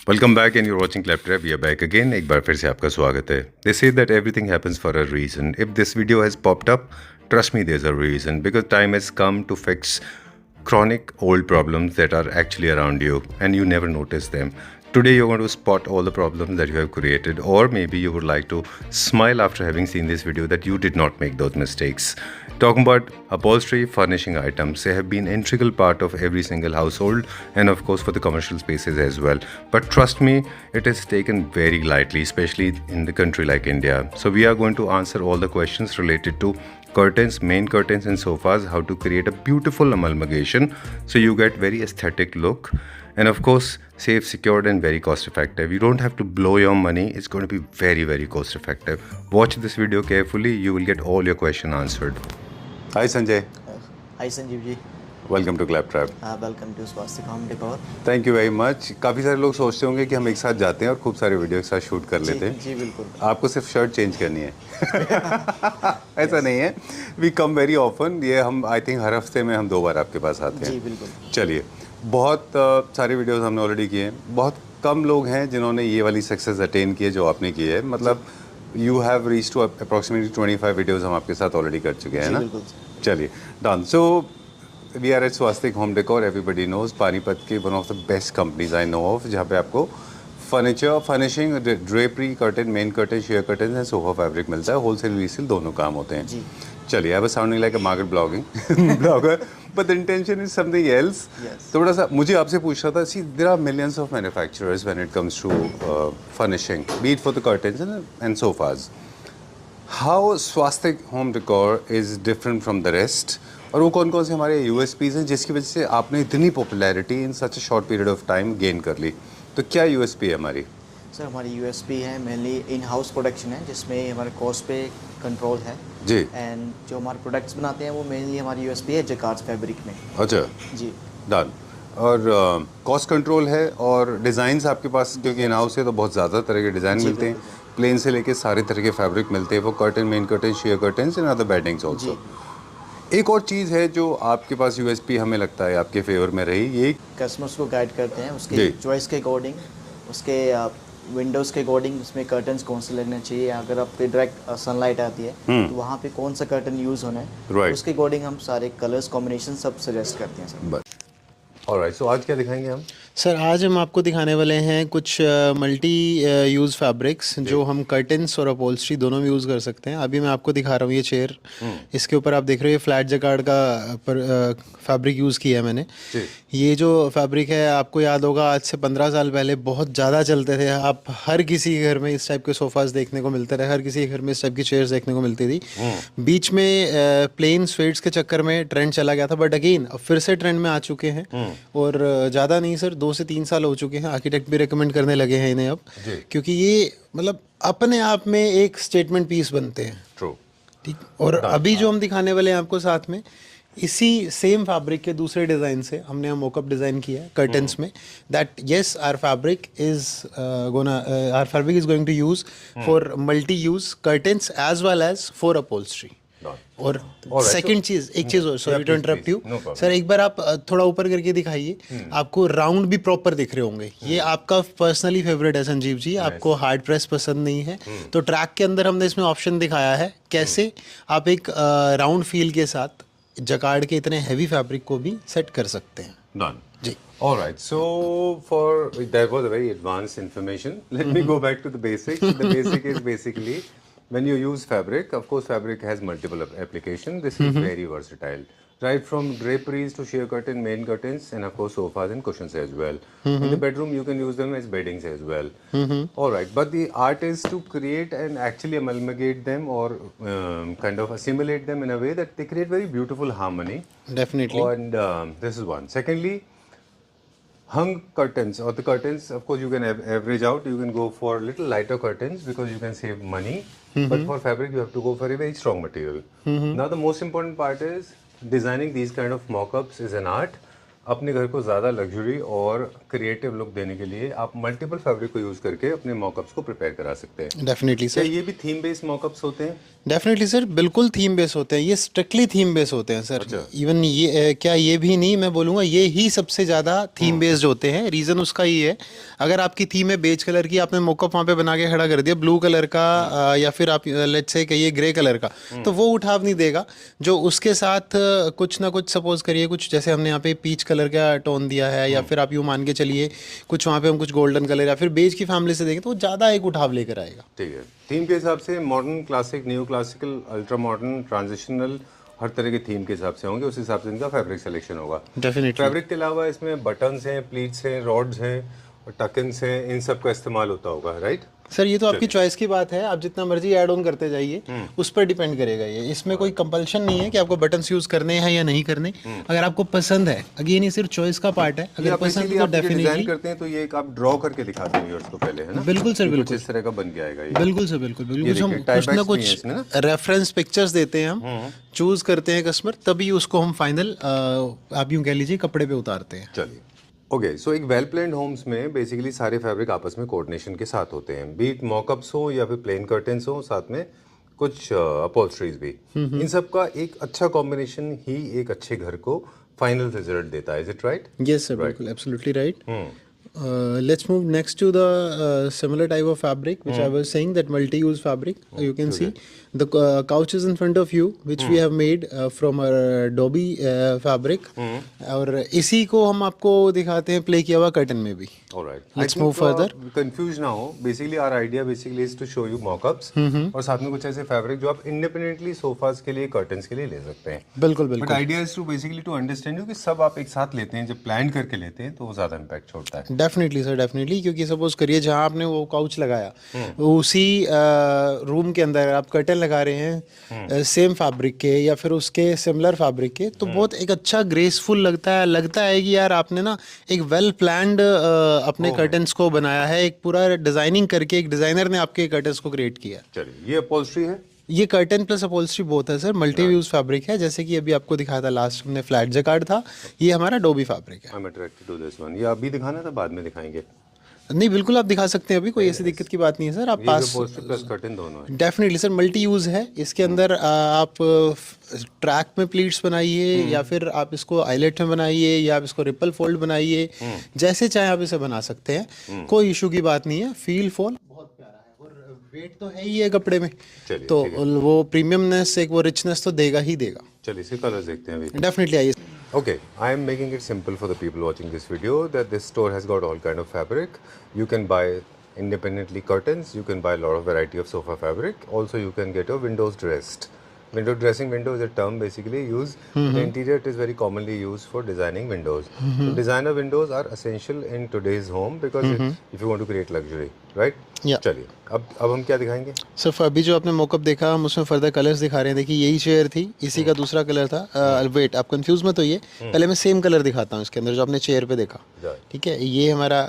Welcome back and you're watching Claptrap. We are back again. एक बार फिर से आपका स्वागत है. They say that everything happens for a reason. If this video has popped up, trust me there's a reason because time has come to fix chronic old problems that are actually around you and you never notice them. Today you're going to spot all the problems that you have created, or maybe you would like to smile after having seen this video that you did not make those mistakes. Talking about upholstery, furnishing items, they have been an integral part of every single household and of course for the commercial spaces as well. But trust me, it is taken very lightly, especially in the country like India. So we are going to answer all the questions related to curtains, main curtains and sofas, how to create a beautiful amalgamation so you get very aesthetic look and of course safe, secured and very cost effective. You don't have to blow your money. It's going to be very cost effective. Watch this video carefully. You will get all your questions answered. Hi Sanjay. Hi Sanjeev ji. Welcome to Claptrap. Welcome to Swastik home decor. Thank you very much. काफ़ी सारे लोग सोचते होंगे कि हम एक साथ जाते हैं और खूब सारे वीडियो एक साथ शूट कर लेते हैं. जी बिल्कुल. आपको सिर्फ शर्ट चेंज करनी है. ऐसा नहीं है. We come very often. ये हम आई थिंक हर हफ्ते में हम 2 बार आपके पास आते हैं. जी बिल्कुल. चलिए, बहुत सारे वीडियोस हमने ऑलरेडी किए हैं. बहुत कम लोग हैं जिन्होंने ये वाली सक्सेस अटेन की है जो आपने की है. मतलब you have reach to approximately 25 videos हम आपके साथ ऑलरेडी कर चुके हैं ना. चलिए, done. So we are at Swastik home decor. Everybody knows Panipat की one of the best companies I know of, जहाँ पे आपको furniture, furnishing, drapery, curtain, main curtain, sheer curtain and sofa fabric मिलता है. होलसेल रीसेल दोनों काम होते हैं. जी. चलिए, I was sounding like a market blogger but the intention is something else. Yes. थोड़ा सा मुझे आपसे पूछना था. See, there are millions of manufacturers when it comes to furnishing, be it for the curtains and sofas. How Swastik Home Decor is different from the rest? और वो कौन कौन से हमारे USPs हैं जिसकी वजह से आपने इतनी popularity in such a short period of time gain कर ली? तो क्या USP है हमारी? सर हमारी USP है मेनली इन हाउस प्रोडक्शन है, जिसमें हमारे कॉस्ट पे कंट्रोल है जी. एंड जो हमारे प्रोडक्ट्स बनाते हैं वो मेनली हमारी USP है जकार्ड फैब्रिक में. अच्छा जी. डन. और कॉस्ट कंट्रोल है और डिज़ाइंस आपके पास क्योंकि इन हाउस है तो बहुत ज़्यादा तरह के डिज़ाइन मिलते हैं. प्लेन से लेके सारे तरह के फैब्रिक मिलते हैं. वो curtain, main curtain, share curtains and other weddings also. एक और चीज़ है जो आपके पास USP हमें लगता है आपके फेवर में रही, ये कस्टमर्स को गाइड करते हैं उसके चॉइस के अकॉर्डिंग, उसके विंडोज़ के अकॉर्डिंग उसमें कर्टन्स कौन से लगने चाहिए. अगर आप पे डायरेक्ट सनलाइट आती है तो वहाँ पे कौन सा कर्टन यूज़ होना है, उसके अकॉर्डिंग हम सारे कलर्स कॉम्बिनेशन सब सजेस्ट करते हैं सर. ऑलराइट. सो आज क्या दिखाएंगे हम? सर आज हम आपको दिखाने वाले हैं कुछ मल्टी यूज़ फैब्रिक्स जो हम कर्टन्स और अपहोल्स्ट्री दोनों में यूज़ कर सकते हैं. अभी मैं आपको दिखा रहा हूँ ये चेयर. इसके ऊपर आप देख रहे हो ये फ्लैट जकार्ड का फैब्रिक यूज़ किया है मैंने. ये जो फैब्रिक है आपको याद होगा आज से 15 साल पहले बहुत ज़्यादा चलते थे. आप हर किसी के घर में इस टाइप के सोफ़ाज़ देखने को मिलते रहे, हर किसी के घर में इस टाइप की चेयर्स देखने को मिलती थी. बीच में प्लेन स्वेट्स के चक्कर में ट्रेंड चला गया था, बट अगेन अब फिर से ट्रेंड में आ चुके हैं. और ज़्यादा नहीं सर, 2 से 3 साल हो चुके हैं. आर्किटेक्ट भी रिकमेंड करने लगे हैं इन्हें अब, क्योंकि ये मतलब अपने आप में एक स्टेटमेंट पीस बनते हैं. ट्रू. ठीक. और अभी जो हम दिखाने वाले हैं आपको साथ में इसी सेम फैब्रिक के दूसरे डिज़ाइन से हमने हम मोकअप डिज़ाइन किया है कर्टन्स में. That yes our fabric is going to use for multi use curtains as well as for upholstery. और सेकंड चीज, एक चीज और, sorry to interrupt you sir, एक बार आप थोड़ा ऊपर करके दिखाइए. आपको राउंड भी प्रॉपर दिख रहे होंगे. ये आपका पर्सनली फेवरेट है संजीव जी, आपको हार्ड प्रेस पसंद नहीं है तो ट्रैक के अंदर हमने इसमें ऑप्शन दिखाया है कैसे आप एक राउंड फील के साथ जकार्ड के इतने हैवी फैब्रिक को भी सेट कर सकते हैं. डन. जी. Alright, so that was a very advanced information. Let me go back to the basics. The basic is basically when you use fabric, of course fabric has multiple applications. This is very versatile. Right from draperies to sheer curtain, main curtains and of course sofas and cushions as well. In the bedroom you can use them as beddings as well. Alright, but the art is to create and actually amalgamate them or kind of assimilate them in a way that they create very beautiful harmony. Definitely. And this is one. Secondly, hung curtains or the curtains, of course you can average out, you can go for little lighter curtains because you can save money, but for fabric you have to go for a very strong material. Now the most important part is designing these kind of mock-ups is an art. अपने घर को ज़्यादा luxury और creative look देने के लिए आप multiple fabric को यूज़ करके अपने मॉकअप्स को प्रिपेयर करा सकते हैं. Definitely sir. ये भी थीम बेस्ड मॉकअप्स होते हैं? डेफिनेटली सर, बिल्कुल थीम बेस होते हैं, ये स्ट्रिक्टली थीम बेस होते हैं सर। इवन ये क्या, ये भी नहीं, मैं बोलूँगा ये ही सबसे ज़्यादा थीम बेस्ड होते हैं। रीज़न उसका ही है, अगर आपकी थीम है बेज कलर की, आपने मोकअप वहाँ पे बना के खड़ा कर दिया ब्लू कलर का या फिर आप लेट्स से कहिए ग्रे कलर का, तो वो उठाव नहीं देगा। जो उसके साथ कुछ ना कुछ सपोज करिए, कुछ जैसे हमने यहाँ पे पीच कलर का टोन दिया है, या फिर आप यूँ मान के चलिए कुछ वहाँ पे हम कुछ गोल्डन कलर या फिर बेज की फैमिली से देंगे, तो वो ज़्यादा एक उठाव लेकर आएगा। ठीक है, थीम के हिसाब से modern, classic, new classical, ultra modern, transitional, हर तरह के थीम के हिसाब से होंगे, उस हिसाब से इनका फैब्रिक सिलेक्शन होगा। डेफिनेटली फैब्रिक के अलावा इसमें बटन्स हैं, प्लीट्स हैं, रॉड्स हैं और टकन्स हैं, इन सब का इस्तेमाल होता होगा, राइट? सर ये तो आपकी चॉइस की बात है, आप जितना मर्जी ऐड ऑन करते जाइए, उस पर डिपेंड करेगा ये। इसमें कोई कंपल्शन नहीं है कि आपको बटन्स यूज करने हैं या नहीं करने। अगर आपको पसंद है, अगेन ये सिर्फ चॉइस का पार्ट है, अगर पसंद है तो डिजाइन डेफिनेटली करते हैं तो ये एक आप ड्रॉ करके दिखाते हैं व्यूअर्स को पहले, है ना? बिल्कुल सर, कुछ बिल्कुल इस तरह का बन के आएगा ये। बिल्कुल सर, बिल्कुल बिल्कुल। देखिए, हम tie कुछ ना backs भी हैं कुछ इसमें ना? रेफरेंस पिक्चर्स देते हैं, हम चूज करते हैं कस्टमर, तभी उसको हम फाइनल आप यूँ कह लीजिए कपड़े पे उतारते हैं। चलिए, ओके, सो एक वेल प्लान्ड होम्स में बेसिकली सारे फैब्रिक आपस में कोऑर्डिनेशन के साथ होते हैं, बीट मॉकअप्स हो या फिर प्लेन कर्टेन्स हो, साथ में कुछ अपॉल्स्ट्रीज भी। इन सब का एक अच्छा कॉम्बिनेशन ही एक अच्छे घर को फाइनल रिजल्ट देता है। Is it right? Yes sir, बिल्कुल, absolutely right. Let's move next to the similar type of fabric which I was saying, that multi-use fabric. You can see the couch is in front of you, which we have made from our Adobe fabric. और इसी को हम आपको दिखाते हैं play किया हुआ curtain में भी। Alright. Let's move further. Confuse ना हो, basically our idea basically is to show you mockups और साथ में कुछ ऐसे फैब्रिक जो आप इंडिपेंडेंटली सोफास के लिए, कर्टन्स के लिए ले सकते हैं। बिल्कुल बट बिल्कुल, idea is to basically to understand you कि सब आप एक साथ लेते हैं, जब प्लान करके लेते हैं तो वो ज्यादा इम्पैक्ट छोड़ता है। डेफिनेटली सर, डेफिनेटली, क्योंकि सपोज करिए जहाँ आपने वो काउच लगाया, उसी रूम के अंदर आप कर्टन लगा रहे हैं सेम फैब्रिक के या फिर उसके सिमिलर फैब्रिक के, तो बहुत एक अच्छा ग्रेसफुल लगता है कि यार आपने ना एक वेल प्लान्ड अपने कर्टन्स को बनाया है, एक पूरा डिजाइनिंग करके एक डिजाइनर ने आपके कर्टन्स को क्रिएट किया। चलिए, ये अपॉल्स्ट्री है, ये कर्टन प्लस अपॉल्स्ट्री बोथ है सर, मल्टी यूज फैब्रिक है। जैसे कि अभी आपको दिखाया था लास्ट हमने फ्लैट जैकार्ड था, ये हमारा डोबी फैब्रिक है। I am attracted to this one. ये अभी दिखाना था, बाद में दिखाएंगे? नहीं बिल्कुल, आप दिखा सकते हैं, अभी कोई ऐसी दिक्कत की बात नहीं है सर। आप पास प्लस कर्टन दोनों है। डेफिनेटली सर, मल्टी यूज़ है। इसके अंदर आप ट्रैक में प्लीट्स बनाइए, या फिर आप इसको आइलेट में बनाइए, या आप इसको रिपल फोल्ड बनाइए, जैसे चाहे आप इसे बना सकते हैं, कोई इशू की बात नहीं है। फील फॉल बहुत प्यारा है और वेट तो है ही है कपड़े में, तो वो प्रीमियमनेस, एक वो रिचनेस तो देगा ही देगा। चलिए, इसे कलर्स देखते हैं अभी। डेफिनेटली आइए। Okay, I am making it simple for the people watching this video that this store has got all kind of fabric. You can buy independently curtains, you can buy a lot of variety of sofa fabric. Also, you can get your windows dressed. Window dressing, window is a term basically used. The interior, it is very commonly used for designing windows. So designer windows are essential in today's home because if you want to create luxury, right? Yeah. चलिए, अब हम क्या दिखाएंगे? Sir अभी जो आपने mockup देखा, हम उसमें फर्दर कलर्स दिखा रहे हैं। देखिए यही चेयर थी, इसी का दूसरा कलर था। वेट, आप कंफ्यूज मत होइए, पहले मैं सेम कलर दिखाता हूँ इसके अंदर जो आपने चेयर पे देखा। ठीक है, ये हमारा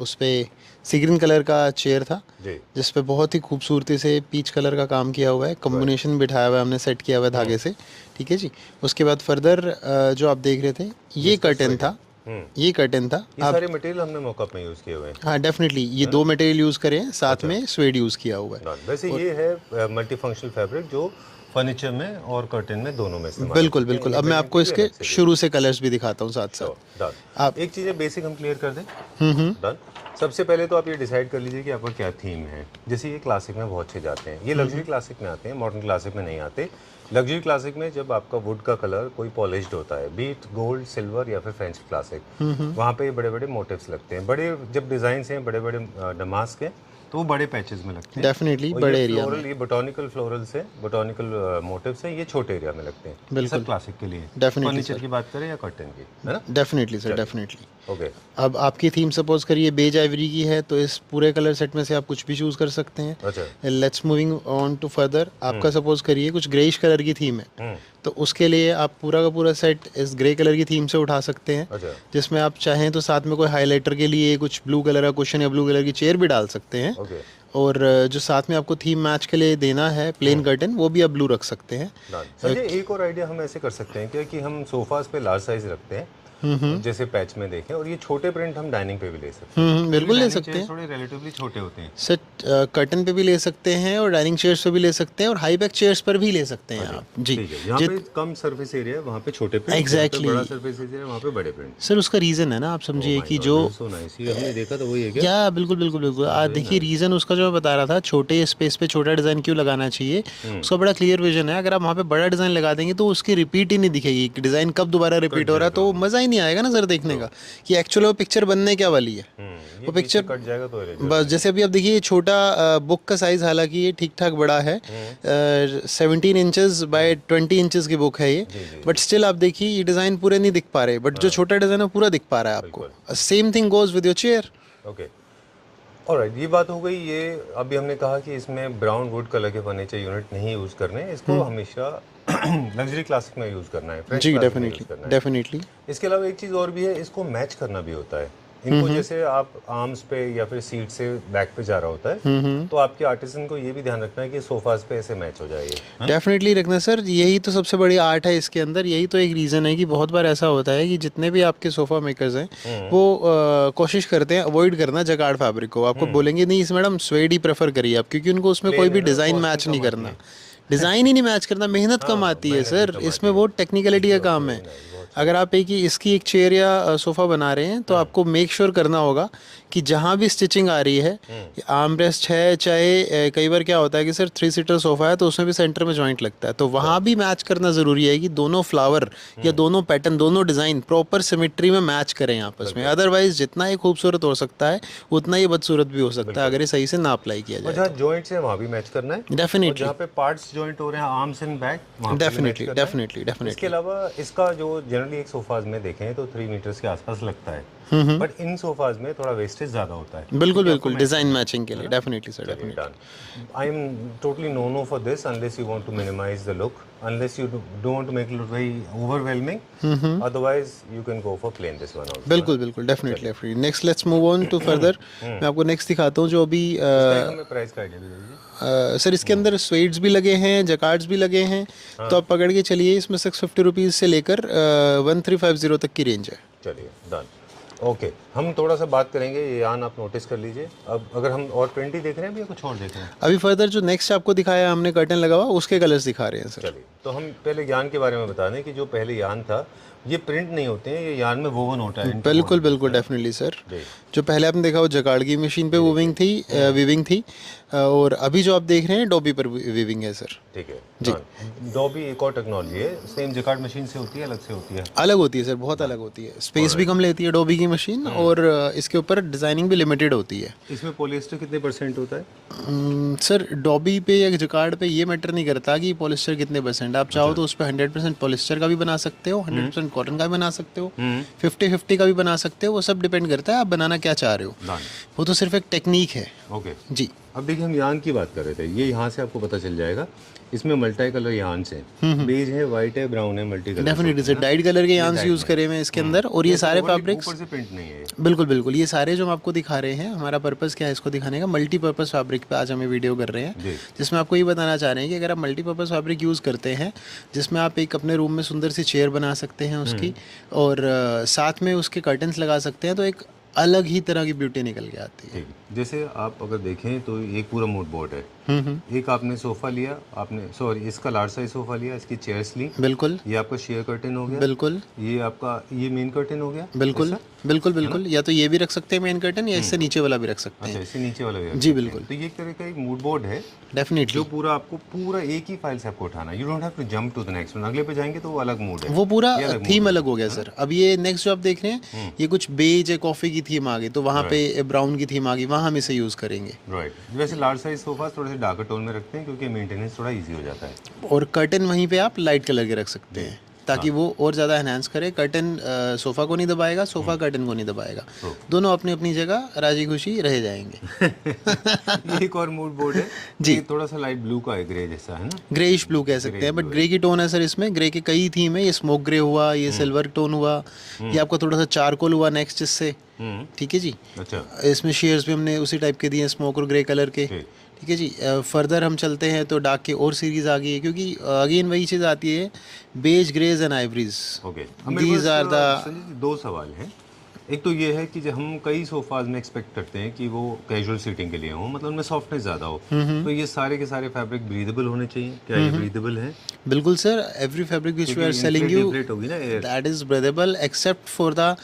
उस पे सी ग्रीन कलर का चेयर था, जिस पे बहुत ही खूबसूरती से पीच कलर का काम किया हुआ है, कॉम्बिनेशन बिठाया हुआ है हमने, सेट किया हुआ है धागे से। ठीक है जी। उसके बाद फर्दर जो आप देख रहे थे, ये कर्टन था, ये कर्टन था। ये सारे मटेरियल हमने मॉकअप में यूज किए हुए हैं। हाँ डेफिनेटली, ये दो मटेरियल यूज करे हैं, साथ में स्वेड यूज किया हुआ है। वैसे ये है मल्टी फंक्शनल फैब्रिक जो फर्नीचर में और कर्टन में दोनों में इस्तेमाल। बिल्कुल बिल्कुल। अब मैं आपको इसके शुरू से कलर्स भी दिखाता हूँ साथ साथ। आप एक चीज़ बेसिक हम क्लियर कर दें। डन। सबसे पहले तो आप ये डिसाइड कर लीजिए कि आपका क्या थीम है। जैसे ये क्लासिक में बहुत अच्छे जाते हैं, ये लग्जरी क्लासिक में आते हैं, मॉडर्न क्लासिक में नहीं आते। लग्जरी क्लासिक में जब आपका वुड का कलर कोई पॉलिश्ड होता है, बीट गोल्ड, सिल्वर या फिर फ्रेंच क्लासिक, वहाँ पे बड़े बड़े मोटिव्स लगते हैं। बड़े जब डिजाइन हैं बड़े बड़े डमास्क के, तो वो बड़े पैचेस में लगते हैं। डेफिनेटली बड़े एरिया में। ये बोटॉनिकल फ्लोरल से, बोटॉनिकल मोटिव्स हैं, ये छोटे एरिया में लगते हैं। बिल्कुल क्लासिक के लिए। फर्नीचर की बात करें या कर्टन की, है ना? Definitely sir, definitely. ओके, अब आपकी थीम सपोज करिए बेज आइवरी की है, तो इस पूरे कलर सेट में से आप कुछ भी चूज कर सकते हैं। अच्छा। Let's moving on to further. आपका सपोज करिए कुछ ग्रेइश कलर की थीम है, तो उसके लिए आप पूरा का पूरा सेट इस ग्रे कलर की थीम से उठा सकते हैं। अच्छा। जिसमें आप चाहें तो साथ में कोई हाइलाइटर के लिए कुछ ब्लू कलर का कुशन या ब्लू कलर की चेयर भी डाल सकते हैं। और जो साथ में आपको थीम मैच के लिए देना है प्लेन कर्टन, वो भी आप ब्लू रख सकते हैं। सर एक और आइडिया हम ऐसे कर सकते हैं क्या कि हम सोफास पे लार्ज साइज रखते हैं जैसे पैच में देखें, और ये छोटे प्रिंट हम डाइनिंग पे भी ले सकते हैं। बिल्कुल ले डाइनिंग सकते चेयर्स हैं थोड़े रिलेटिवली छोटे होते हैं। सर। कर्टन पे भी ले सकते हैं और डाइनिंग चेयर्स पे भी ले सकते हैं और हाई बैक चेयर्स पर भी ले सकते हैं आप जी। ठीक है, यहाँ पे कम सरफेस एरिया है वहाँ पे छोटे प्रिंट, Exactly. बड़ा सरफेस एरिया है वहाँ पे बड़े प्रिंट। सर उसका रीज़न है ना, आप समझिए कि जो हमने देखा तो वही है क्या? या बिल्कुल बिल्कुल बिल्कुल आप देखिए रीज़न उसका जो मैं बता रहा था, छोटे स्पेस पे छोटा डिज़ाइन क्यों लगाना चाहिए, उसका बड़ा क्लियर विजन है। अगर आप वहाँ पे बड़ा डिज़ाइन लगा देंगे तो उसकी रिपीट ही नहीं दिखेगी, डिज़ाइन कब दोबारा रिपीट हो रहा है, तो मज़ा ही नहीं आएगा ना सर देखने का कि एक्चुअली वो पिक्चर बनने क्या वाली है। वो पिक्चर कट जाएगा तो बस जैसे अभी आप देखिए ये छोटा बुक का साइज़, हालांकि ये ठीक ठाक बड़ा है, 17 इंचेस बाय 20 इंचेस की बुक है ये, बट स्टिल आप देखिए ये डिज़ाइन पूरे नहीं दिख पा रहे, बट जो छोटा डिज़ाइन है पूरा दिख पा रहा है आपको। Same thing goes with your chair. Okay, alright, ये बात हो गई। ये अभी हमने कहा कि इसमें ब्राउन वुड कलर के फर्नीचर यूनिट नहीं यूज़ करने, इसको हमेशा लग्जरी क्लासिक में यूज़ करना है, फ्रेश जी क्लासिक में यूज़ डेफिनेटली करना है। डेफिनेटली। इसके अलावा एक चीज़ और भी है, इसको मैच करना भी होता है इनको। जैसे आप आर्म्स पे या फिर सीट से बैक पे जा रहा होता है, तो आपके आर्टिसन को ये भी ध्यान रखना है कि सोफाज पे ऐसे मैच हो जाएगी। डेफिनेटली रखना सर, यही तो सबसे बड़ी आर्ट है इसके अंदर। यही तो एक रीज़न है कि बहुत बार ऐसा होता है कि जितने भी आपके सोफ़ा मेकर्स हैं वो कोशिश करते हैं अवॉइड करना जकार्ड फैब्रिक को। आपको बोलेंगे नहीं इस मैडम स्वेड ही प्रेफर करिए आप, क्योंकि उनको उसमें कोई भी डिज़ाइन मैच नहीं करना, डिज़ाइन ही नहीं मैच करना, मेहनत कम आती है सर इसमें, वो टेक्निकलिटी का काम है। अगर आप एक ही इसकी एक चेयर या सोफ़ा बना रहे हैं तो आपको मेक श्योर करना होगा कि जहाँ भी स्टिचिंग आ रही है, आर्म रेस्ट है, चाहे कई बार क्या होता है कि सर 3 सीटर सोफ़ा है तो उसमें भी सेंटर में जॉइंट लगता है, तो वहाँ भी मैच करना ज़रूरी है कि दोनों फ्लावर या दोनों पैटर्न, दोनों डिज़ाइन प्रॉपर सिमेट्री में मैच करें आपस में। अदरवाइज जितना ये खूबसूरत हो सकता है उतना ही बदसूरत भी हो सकता है अगर ये सही से ना अप्लाई किया जाए। जहाँ जॉइंट्स है वहाँ भी मैच करना है डेफिनेटली, जहाँ पे पार्ट्स जॉइंट हो रहे हैं arms and back, definitely definitely इसके डेफिनेटली। अलावा इसका जो जनरली एक सोफाज में देखें तो 3 मीटर्स के आसपास लगता है, बट इन सोफाज में थोड़ा वेस्टेज ज़्यादा होता है। बिल्कुल बिल्कुल, डिज़ाइन मैचिंग के लिए definitely sir, definitely. I am totally no for this unless you want to minimize the look, unless you don't want to make it look very overwhelming. Otherwise, you can go for plain this one also. बिल्कुल बिल्कुल definitely. Next let's move on to further. मैं आपको next दिखाता हूँ जो अभी हमें price का आइडिया दीजिए। सर इसके अंदर स्वेड्स भी लगे हैं, जकार्ड्स भी लगे हैं, तो आप पकड़ के चलिए। इसमें 650 रुपीज़ से लेकर 1350 तक की रेंज है। चलिए डन। ओके, हम थोड़ा सा बात करेंगे, ये यान आप नोटिस कर लीजिए। अब अगर हम और प्रिंट ही देख रहे हैं या कुछ और देख रहे हैं? अभी फर्दर जो नेक्स्ट आपको दिखाया हमने कर्टन लगा हुआ, उसके कलर्स दिखा रहे हैं सर। चलिए, तो हम पहले यान के बारे में बता दें कि जो पहले यान था ये प्रिंट नहीं होते हैं, ये यान में वोवन होता है। बिल्कुल बिल्कुल डेफिनेटली सर। जो पहले आपने देखा वो जकार्ड की मशीन पे वीविंग थी, और अभी जो आप देख रहे हैं डॉबी पर वीविंग है सर। ठीक है जी। डॉबी एक और टेक्नोलॉजी है, सेम जकार्ड मशीन से होती है, अलग से होती है? अलग होती है सर, बहुत अलग होती है, स्पेस भी कम लेती है डॉबी की मशीन, और इसके ऊपर डिज़ाइनिंग भी लिमिटेड होती है। इसमें पॉलिएस्टर कितने % होता है? सर डॉबी पे या जकार्ड पे ये मैटर नहीं करता कि पॉलिस्टर कितने %। आप चाहो तो उस पर 100% पॉलिस्टर का भी बना सकते हो, 100% कॉटन का भी बना सकते हो, 50-50 का भी बना सकते हो। वो सब डिपेंड करता है आप बनाना क्या चाह रहे हो, वो तो सिर्फ एक टेक्निक है। ओके जी। अब देखिए, हम यान की बात कर रहे थे, ये यहाँ से आपको पता चल जाएगा। इसमें मल्टी कलर यान से, बेज है, वाइट है, ब्राउन है, multi colour. Definitely sir, died colour के यान्स यूज़ करे हुए हैं इसके अंदर, और ये सारे फैब्रिक्स ऊपर से प्रिंट नहीं है। बिल्कुल बिल्कुल, ये सारे जो हम आपको दिखा रहे हैं, हमारा पर्पस क्या है इसको दिखाने का, मल्टीपर्पज़ फैब्रिक पे आज हमें वीडियो कर रहे हैं, जिसमें आपको ये बताना चाह रहे हैं कि अगर आप मल्टीपर्पज़ फैब्रिक यूज़ करते हैं, जिसमें आप एक अपने रूम में सुंदर सी चेयर बना सकते हैं उसकी, और साथ में उसके कर्टन्स लगा सकते हैं, तो एक अलग ही तरह की ब्यूटी निकल के आती है। जैसे आप अगर देखें तो एक पूरा मूड बोर्ड है। एक आपने सोफा लिया, आपने सॉरी इसका लार्ज साइज सोफा लिया, इसकी चेयर्स ली, बिल्कुल, ये आपका शेयर कर्टन हो गया, बिल्कुल, ये आपका ये मेन कर्टन हो गया, बिल्कुल बिल्कुल बिल्कुल, या तो ये भी रख सकते हैं मेन कर्टन, या इससे नीचे वाला भी रख सकते हैं। अच्छा, इससे नीचे वाला भी? जी बिल्कुल। तो ये एक तरह का एक मूड बोर्ड है डेफिनेटली, जो पूरा आपको पूरा एक ही फाइल से आपको उठाना, you don't have to jump to the next one. अगले पे जाएंगे तो वो अलग मूड है, वो पूरा थीम अलग हो गया सर। अब ये नेक्स्ट जो आप देख रहे हैं, ये कुछ बेज या कॉफी की थीम आ गई, तो वहाँ पे ब्राउन की थीम आ गई, वहाँ हम इसे यूज़ करेंगे। राइट। वैसे लार्ज साइज सोफा थोड़े से डार्कर टोन में रखते हैं क्योंकि मेंटेनेंस थोड़ा इजी हो जाता है, और कर्टन वहीं पे आप लाइट कलर के रख सकते हैं ताकि वो और ज़्यादा एनहांस करे। कर्टन सोफ़ा को नहीं दबाएगा, सोफ़ा कर्टन को नहीं दबाएगा, दोनों अपनी अपनी जगह राजी खुशी रह जाएंगे। ये एक और मूड बोर्ड है जी, ये थोड़ा सा लाइट ब्लू का है, ग्रे जैसा है ना, ग्रेइश ब्लू कह सकते हैं, बट ग्रे की टोन है सर इसमें। ग्रे के कई थीम है, ये स्मोक ग्रे हुआ, ये सिल्वर टोन हुआ, ये आपका थोड़ा सा चारकोल हुआ नेक्स्ट इससे, ठीक है जी। अच्छा, इसमें शेयर्स भी हमने उसी टाइप के दिए हैं, स्मोक और ग्रे कलर के। ठीक। ठीक है जी। फर्दर हम चलते हैं तो डार्क की और सीरीज आ गई है, क्योंकि अगेन वही चीज़ आती है, beiges, greys and ivories. Okay, अब मेरे दीज पास आर द संजय जी 2 सवाल हैं। एक तो ये है कि जब हम कई सोफाज में एक्सपेक्ट करते हैं कि वो कैजुअल सीटिंग के लिए हों, मतलब उनमें सॉफ्टनेस ज़्यादा हो, तो ये सारे के सारे फैब्रिक ब्रीदेबल होने चाहिए। क्या ये ब्रीदेबल है? बिल्कुल sir, every fabric which we are selling you inflate होगी ना air. That is breathable except for the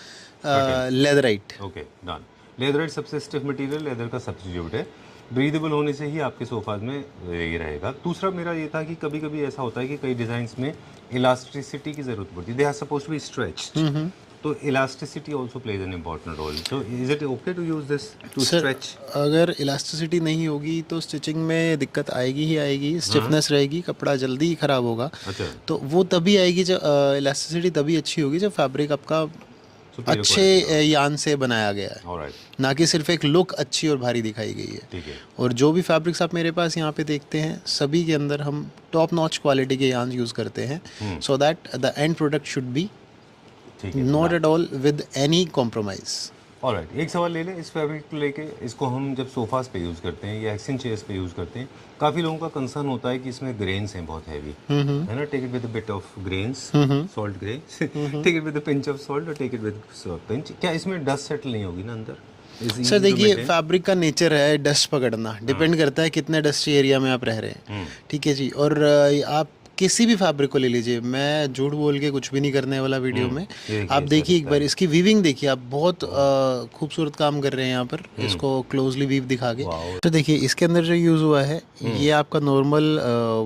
leatherite. Okay, done. Leatherite सबसे स्टिफ मटेरियल, लेदर का सब्स्टिट्यूट है। ब्रीदेबल होने से ही आपके सोफाज में ये रहेगा। दूसरा मेरा ये था कि कभी कभी ऐसा होता है कि कई डिज़ाइंस में इलास्टिसिटी की ज़रूरत पड़ती है, they are suppose to be stretched, तो elasticity also plays an important role. So is it okay to use this to sir, stretch? अगर इलास्टिसिटी नहीं होगी तो स्टिचिंग में दिक्कत आएगी ही आएगी, स्टिफनेस रहेगी, कपड़ा जल्दी ही ख़राब होगा। अच्छा, तो वो तभी आएगी जब इलास्टिसिटी तभी अच्छी होगी जब फैब्रिक आपका Superior अच्छे यान से बनाया गया है, ऑलराइट, ना कि सिर्फ एक लुक अच्छी और भारी दिखाई गई है। ठीक है। और जो भी फैब्रिक्स आप मेरे पास यहाँ पे देखते हैं, सभी के अंदर हम टॉप नॉच क्वालिटी के यान यूज़ करते हैं, so that the end product should be ठीक है, not at all with any compromise. Alright. एक सवाल ले लें इस फैब्रिक को लेके। इसको हम जब सोफास पे यूज़ करते हैं या एक्शन चेयर्स पे यूज़ करते हैं, काफ़ी लोगों का कंसर्न होता है कि इसमें ग्रेन्स हैं बहुत हैवी, है ना। Take it with a bit of grains, salt grains, take it with a pinch of salt और टेक इट विद पिंच। क्या इसमें डस्ट सेटल नहीं होगी ना अंदर? सर देखिए, फैब्रिक का नेचर है डस्ट पकड़ना, डिपेंड करता है कितने डस्टी एरिया में आप रह रहे हैं। ठीक है जी। और आप किसी भी फैब्रिक को ले लीजिए, मैं झूठ बोल के कुछ भी नहीं करने वाला वीडियो में। आप देखिए एक बार इसकी वीविंग देखिए, आप बहुत खूबसूरत काम कर रहे हैं यहाँ पर, इसको क्लोजली वीव दिखा के। तो देखिए इसके अंदर जो यूज़ हुआ है, ये आपका नॉर्मल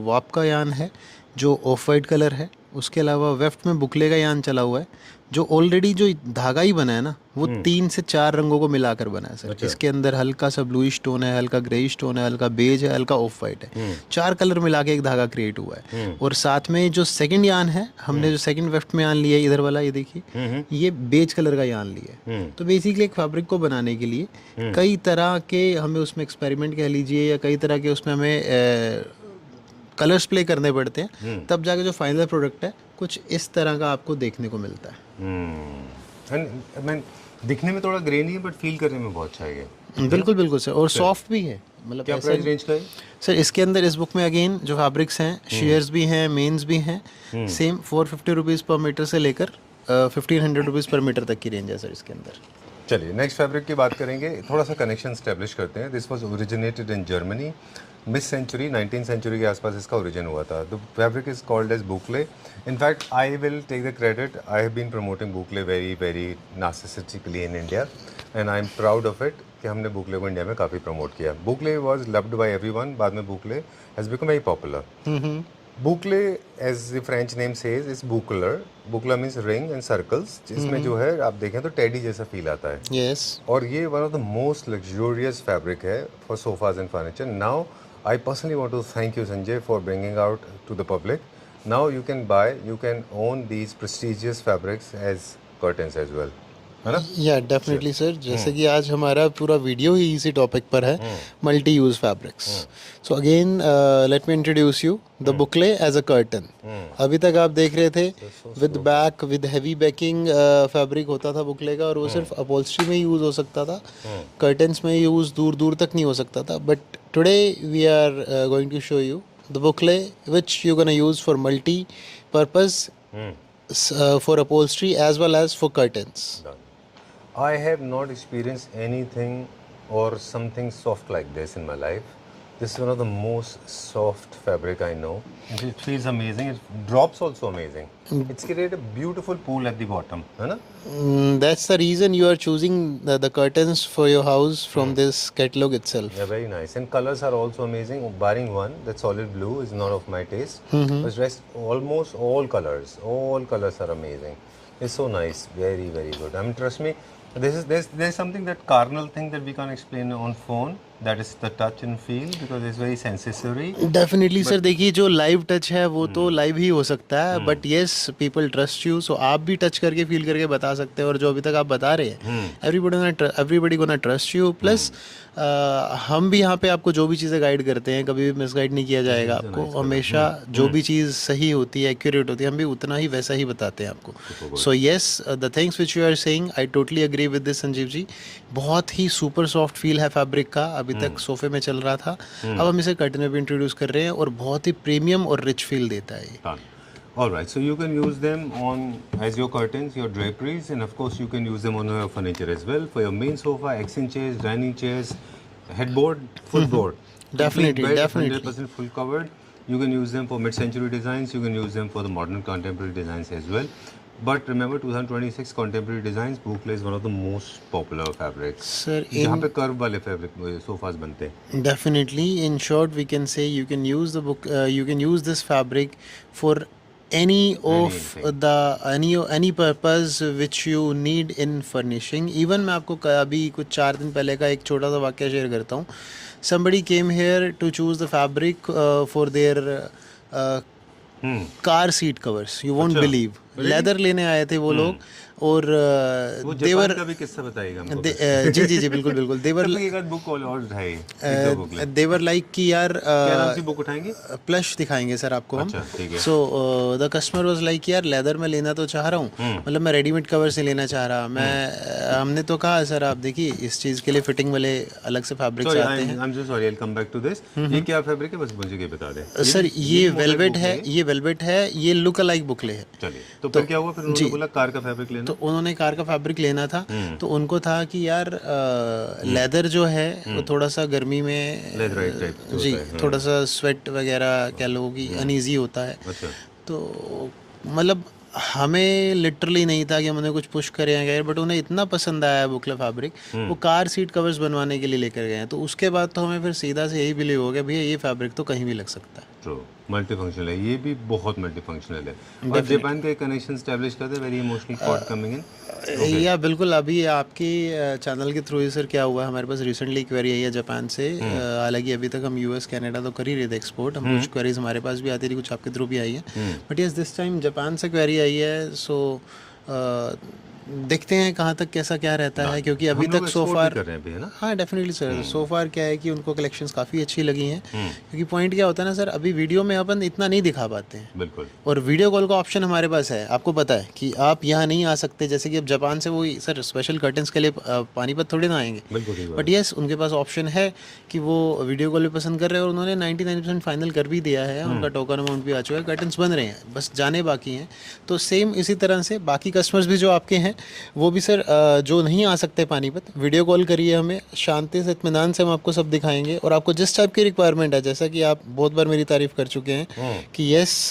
वाप का यान है जो ऑफ वाइट कलर है। उसके अलावा वेफ्ट में बुकले का यान चला हुआ है, जो ऑलरेडी जो धागा ही बना है ना, वो 3 से 4 रंगों को मिलाकर बना है सर। इसके अंदर हल्का सा ब्लूइश टोन है, हल्का ग्रेइश टोन है, हल्का बेज है, हल्का ऑफ वाइट है। 4 कलर मिला के एक धागा क्रिएट हुआ है। और साथ में जो सेकंड यान है, हमने जो सेकंड वेफ्ट में यान लिया है, इधर वाला ये देखिए, ये बेज कलर का यान लिया है। तो बेसिकली एक फैब्रिक को बनाने के लिए कई तरह के हमें उसमें एक्सपेरिमेंट कह लीजिए, या कई तरह के उसमें हमें कलर्स प्ले करने पड़ते हैं, तब जाके जो फाइनल प्रोडक्ट है कुछ इस तरह का आपको देखने को मिलता है। मैं दिखने में थोड़ा ग्रेनी है, बट फील करने में बहुत अच्छा है ये। बिल्कुल बिल्कुल सर, और सॉफ्ट भी है। मतलब क्या ऐसा प्राइस रेंज का है सर? इसके अंदर इस बुक में अगेन जो फैब्रिक्स हैं, शेयर्स भी हैं, मेन्स भी हैं, सेम 450 रुपीज़ पर मीटर से लेकर 1500 रुपीज़ पर मीटर तक की रेंज है सर इसके अंदर। चलिए नेक्स्ट फैब्रिक की बात करेंगे। थोड़ा सा कनेक्शन स्टैब्लिश करते हैं। This was originated in Germany, mid century 19th century के आसपास इसका ओरिजिन हुआ था। The fabric is called as boucle. In fact I will take the credit, I have been promoting boucle very very narcissistically in India, and I am proud of it कि हमने बुकले को India में काफ़ी प्रमोट किया। Boucle was loved by everyone. बाद में boucle has become very popular. Boucle, as the French name says, is boucler. Boucler means ring and circles, जिसमें जो है आप देखें तो टेडी जैसा फील आता है। यस। और ये one of the most luxurious fabric है for sofas and furniture. Now I personally want to thank you Sanjay for bringing out to the public. Now you can buy, you can own these prestigious fabrics as curtains as well, है ना? या definitely sir, जैसे कि आज हमारा पूरा video ही इसी topic पर है, multi use fabrics. So again let me introduce you the boucle as a curtain. अभी तक आप देख रहे थे with back, with heavy backing fabric होता था बुकले का, और वो सिर्फ अपहोल्स्ट्री में यूज़ हो सकता था, कर्टन्स में यूज़ दूर दूर तक नहीं हो सकता था। But today we are going to show you the boucle which you gonna use for multi purpose, for upholstery as well as for curtains. I have not experienced anything or something soft like this in my life. This is one of the most soft fabric I know. It feels amazing. It drops also amazing. It's created a beautiful pool at the bottom, है ना? That's the reason you are choosing the curtains for your house from this catalog itself. Yeah, very nice. And colors are also amazing. Barring one, that solid blue is not of my taste. But rest, almost all colors are amazing. It's so nice. Very, very good. I mean, trust me, there's something, that carnal thing that we can't explain on phone. that is the touch and feel because it's very sensory. Definitely sir, देखिए जो live touch है वो तो live ही हो सकता है, but yes people trust you, so आप भी टच करके फील करके बता सकते हैं। और जो अभी तक आप बता रहे हैं, everybody gonna trust you. Plus हम भी यहाँ पे आपको जो भी चीज़ें गाइड करते हैं, कभी भी मिसगाइड नहीं किया जाएगा आपको। हमेशा जो भी चीज़ सही होती है, एक्यूरेट होती है, हम भी उतना ही वैसा ही बताते हैं आपको। So yes, the things which you are saying, I totally agree with this Sanjeev ji. बहुत ही सुपर सॉफ्ट फील है फैब्रिक का, अभी तक सोफे में चल रहा था, अब हम इसे कर्टन में भी इंट्रोड्यूस कर रहे हैं और बहुत ही प्रीमियम और रिच फील देता है ये। All right, so you can use them on as your curtains, your draperies, and of course you can use them on your furniture as well for your main sofa, accent chairs, dining chairs, headboard, footboard. Definitely, Complete bed, definitely. 100% full covered. You can use them for mid-century designs. You can use them for the modern contemporary designs as well. But remember, 2026 contemporary designs, Boucle is one of the most popular fabrics. Sir, जहाँ पे curve वाले fabric sofas बनते हैं। Definitely, in short, we can say you can use the book. You can use this fabric for any purpose which you need in furnishing. Even मैं आपको अभी कुछ 4 दिन पहले का एक छोटा सा वाक्य शेयर करता हूँ। Somebody came here to choose the fabric for their car seat covers. You won't believe. Leather लेने आए थे वो लोग, और वो देवर का भी किस्सा बताइएगा हमको। जी जी जी बिल्कुल बिल्कुल, देवर एक आध बुक और उठाइए, एक दो बुक ले। देवर लाइक कि यार क्या नाम से बुक उठाएंगे? प्लश दिखाएंगे सर आपको हम। अच्छा, ठीक है। So the customer was like यार लेदर में लेना तो चाह रहा हूँ, मतलब मैं रेडीमेड कवर से लेना चाह रहा। हमने तो कहा सर आप देखिए इस चीज़ के लिए फिटिंग वाले अलग से फैब्रिक्स आते हैं। I am so sorry, I will come back to this. ये क्या फैब्रिक है, बस मुझे ये बता दें। सर ये वेलवेट है, ये वेलवेट है, ये लुक अलाइक बुकले है। चलिए, तो फिर क्या हुआ? फिर उन्होंने बोला कार का फैब्रिक लेना। तो उन्होंने कार का फैब्रिक लेना था, तो उनको था कि यार लेदर जो है वो थोड़ा सा गर्मी में जी थोड़ा सा स्वेट वगैरह कह लो कि अनईजी होता है। तो मतलब हमें लिटरली नहीं था कि हम उन्हें कुछ पुश करें या क्या, बट उन्हें इतना पसंद आया बुकला फैब्रिक, वो कार सीट कवर्स बनवाने के लिए लेकर गए हैं। तो उसके बाद तो हमें फिर सीधा से यही बिलीव हो गया भैया ये फैब्रिक तो कहीं भी लग सकता है। ट्रू, मल्टी फंक्शनल है, ये भी बहुत मल्टी फंक्शनल है। और जापान का एक कनेक्शन एस्टैब्लिश करते हैं, very emotional thought coming in. या बिल्कुल, अभी आपकी चैनल के थ्रू ही सर क्या हुआ, हमारे पास रिसेंटली क्वेरी आई है जापान से। हालांकि अभी तक हम यूएस कनाडा तो कर ही रहे थे एक्सपोर्ट, हम कुछ क्वेरीज हमारे पास भी आती थी, कुछ आपके थ्रू भी आई है, but yes this time Japan से क्वेरी आई है। सो देखते हैं कहाँ तक कैसा क्या रहता है, क्योंकि अभी तक सो फार कर रहे हैं अभी, है ना? हाँ डेफिनेटली सर, सो फार क्या है कि उनको कलेक्शंस काफ़ी अच्छी लगी हैं, क्योंकि पॉइंट क्या होता है ना सर, अभी वीडियो में अपन इतना नहीं दिखा पाते हैं। बिल्कुल। और वीडियो कॉल का ऑप्शन हमारे पास है, आपको पता है कि आप यहाँ नहीं आ सकते, जैसे कि अब जापान से वो सर स्पेशल कर्टन्स के लिए पानीपत थोड़ी ना आएंगे, बट येस उनके पास ऑप्शन है कि वो वीडियो कॉल भी पसंद कर रहे हैं, और उन्होंने 99% फाइनल कर भी दिया है, उनका टोकन अमाउंट भी आ चुका है, कर्टन्स बन रहे हैं, बस जाने बाकी हैं। तो सेम इसी तरह से बाकी कस्टमर्स भी जो आपके हैं वो भी सर जो नहीं आ सकते पानीपत, वीडियो कॉल करिए हमें, शांति से इत्मीनान से हम आपको सब दिखाएंगे। और आपको जिस टाइप की रिक्वायरमेंट है, जैसा कि आप बहुत बार मेरी तारीफ कर चुके हैं कि यस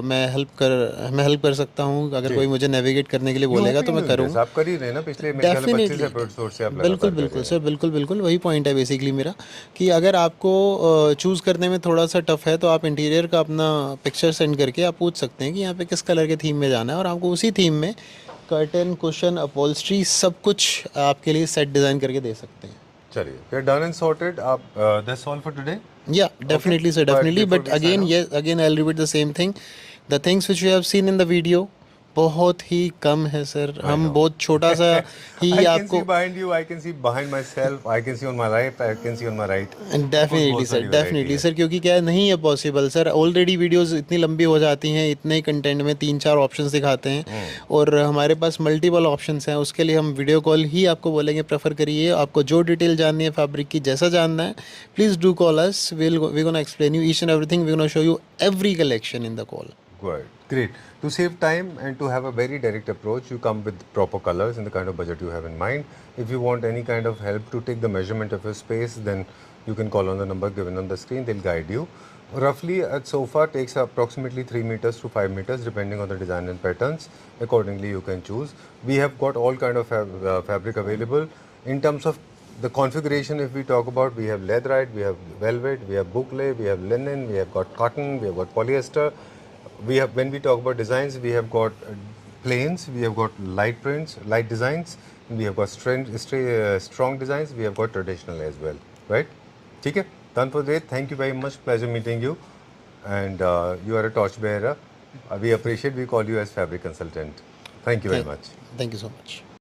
मैं हेल्प कर सकता हूँ, अगर कोई मुझे नेविगेट करने के लिए बोलेगा तो मैं करूँगा। आप कर ही रहे ना पिछले डेफिनेटली, बिल्कुल बिल्कुल सर, बिल्कुल बिल्कुल वही पॉइंट है बेसिकली मेरा, कि अगर आपको चूज़ करने में थोड़ा सा टफ है तो आप इंटीरियर का अपना पिक्चर सेंड करके आप पूछ सकते हैं कि यहाँ पे किस कलर के थीम में जाना है, और आपको उसी थीम में कर्टन, कुशन, अपॉल्स्ट्री सब कुछ आपके लिए सेट डिज़ाइन करके दे सकते हैं। चलिए, we are done and sorted. आप that's all for today. Yeah, definitely sir, definitely. But again I'll repeat the same thing. The things which you have seen in the video बहुत ही कम है sir, हम बहुत छोटा सा ही आपको behind you, I can see behind myself, I can see on my left, I can see on my right. Definitely sir, definitely sir, क्योंकि क्या नहीं है पॉसिबल सर, ऑलरेडी वीडियोस इतनी लंबी हो जाती हैं, इतने कंटेंट में 3-4 ऑप्शंस दिखाते हैं, और हमारे पास मल्टीपल ऑप्शंस हैं। उसके लिए हम वीडियो कॉल ही आपको बोलेंगे प्रेफर करिए। आपको जो डिटेल जाननी है फैब्रिक की, जैसा जानना है, please do call us, we gonna explain you each and everything, we gonna show you every collection in the call. Good, great. To save time and to have a very direct approach, you come with proper colors and the kind of budget you have in mind. If you want any kind of help to take the measurement of your space, then you can call on the number given on the screen. They'll guide you. Roughly, a sofa takes approximately 3 meters to 5 meters, depending on the design and patterns. Accordingly, you can choose. We have got all kind of fabric available. In terms of the configuration, if we talk about, we have leatherite, we have velvet, we have boucle, we have linen, we have got cotton, we have got polyester. We have, when we talk about designs, we have got plains, we have got light prints, light designs, we have got strong designs, we have got traditional as well. Right? ठीक है, done for today, thank you very much, pleasure meeting you, and you are a torch bearer, we appreciate, we call you as fabric consultant, thank you very much. Thank you so much.